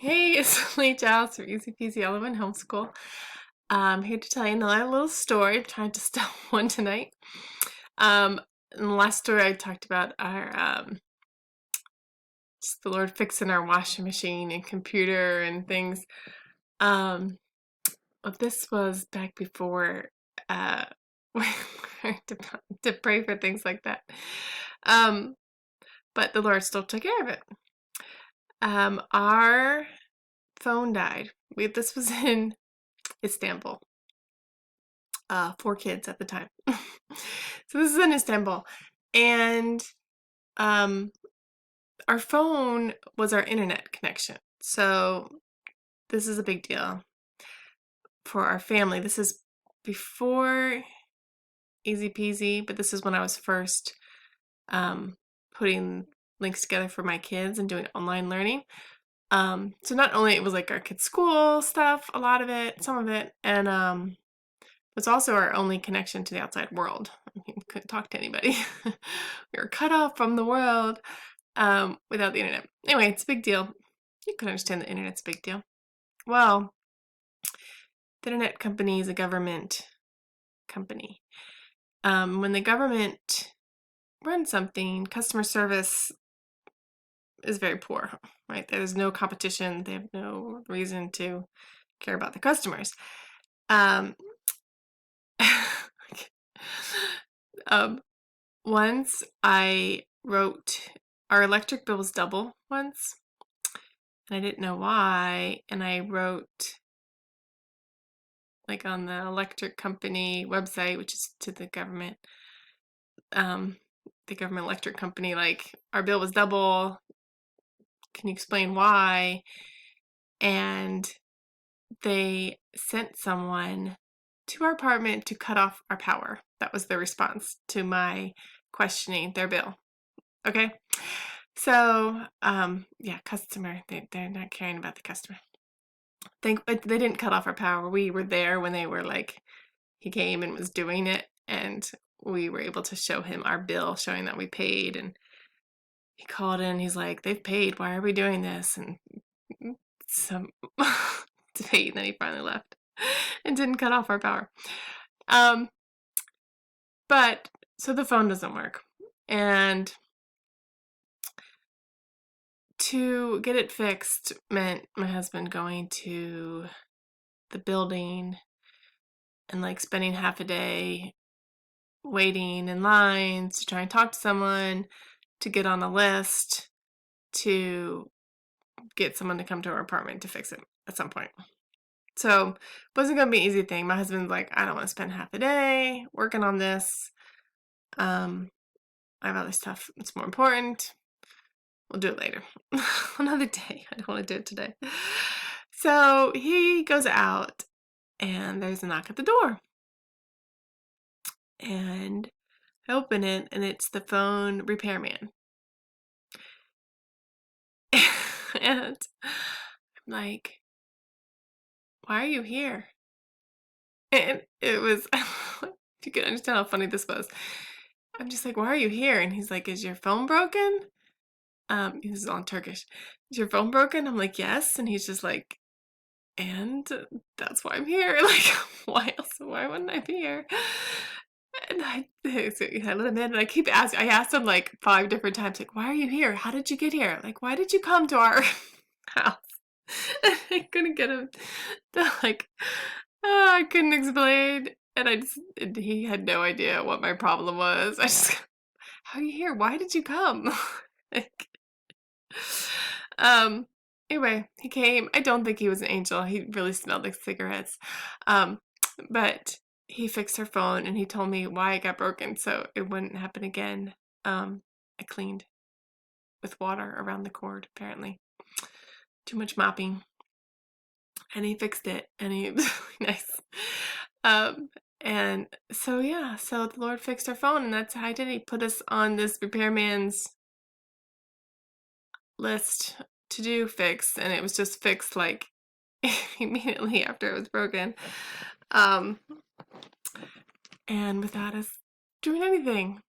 Hey, it's Lee Giles from Easy Peasy Element Homeschool. I'm here to tell you another little story. I'm trying to tell one tonight. In the last story, I talked about our just the Lord fixing our washing machine and computer and things. Um, but this was back before uh, we learned to pray for things like that. Um, but the Lord still took care of it. Our phone died. This was in Istanbul. 4 kids at the time. So this is in Istanbul, and um, our phone was our internet connection. So this is a big deal for our family. This is before Easy Peasy, but this is when I was first putting links together for my kids and doing online learning. So not only it was like our kids' school stuff, a lot of it, some of it, and it's also our only connection to the outside world. We couldn't talk to anybody. We were cut off from the world without the internet. Anyway, it's a big deal. You can understand the internet's a big deal. Well, the internet company is a government company. When the government runs something, customer service is very poor, right? There's no competition. They have no reason to care about the customers. Um, um, Once I wrote, our electric bill was double once, and I didn't know why, and I wrote, like, on the electric company website, which is to the government electric company, like, our bill was double, can you explain why? And they sent someone to our apartment to cut off our power. That was the response to my questioning their bill. Okay? So, yeah, customer, they're not caring about the customer. But they didn't cut off our power. We were there when they were like, he came and was doing it, and we were able to show him our bill showing that we paid. And he called in, he's like, they've paid, why are we doing this? And some debate, and then he finally left and didn't cut off our power. But so the phone doesn't work, and to get it fixed meant my husband going to the building and like spending half a day waiting in lines to try and talk to someone, to get on a list, to get someone to come to our apartment to fix it at some point. So it wasn't going to be an easy thing. My husband's like, I don't want to spend half a day working on this. I have other stuff that's more important. We'll do it later. Another day. I don't want to do it today. So he goes out, and there's a knock at the door. And I open it, and it's the phone repairman. And I'm like, why are you here? And it was, if you could understand how funny this was, I'm just like, why are you here? And he's like, is your phone broken? This is all in Turkish. Is your phone broken? I'm like, yes. And he's just like, and that's why I'm here. Like, why else? Why wouldn't I be here? And so I let him in, and I keep asking. I asked him like 5 different times, like, why are you here? How did you get here? Like, why did you come to our house? And I couldn't get him to like, I couldn't explain. And he had no idea what my problem was. I just, how are you here? Why did you come? Like, um, anyway, he came. I don't think he was an angel. He really smelled like cigarettes. But he fixed her phone, and he told me why it got broken so it wouldn't happen again. I cleaned with water around the cord, apparently. Too much mopping. And he fixed it, and he was really nice. And so, yeah, so the Lord fixed our phone, and that's how he did it. He put us on this repairman's list to do fix, and it was just fixed like immediately after it was broken. And without us doing anything.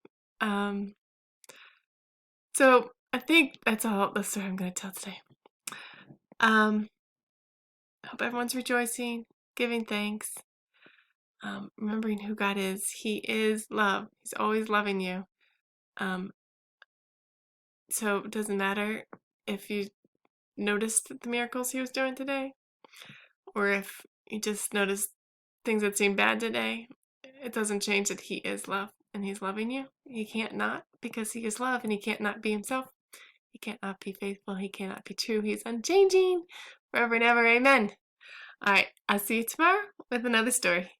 So I think that's all the story I'm going to tell today. Hope everyone's rejoicing, giving thanks, remembering who God is. He is love. He's always loving you. Um, so it doesn't matter if you noticed the miracles he was doing today, or if you just noticed things that seem bad today. It doesn't change that he is love and he's loving you. He can't not, because he is love, and he can't not be himself. He can't not be faithful. He cannot be true. He's unchanging forever and ever. Amen. All right. I'll see you tomorrow with another story.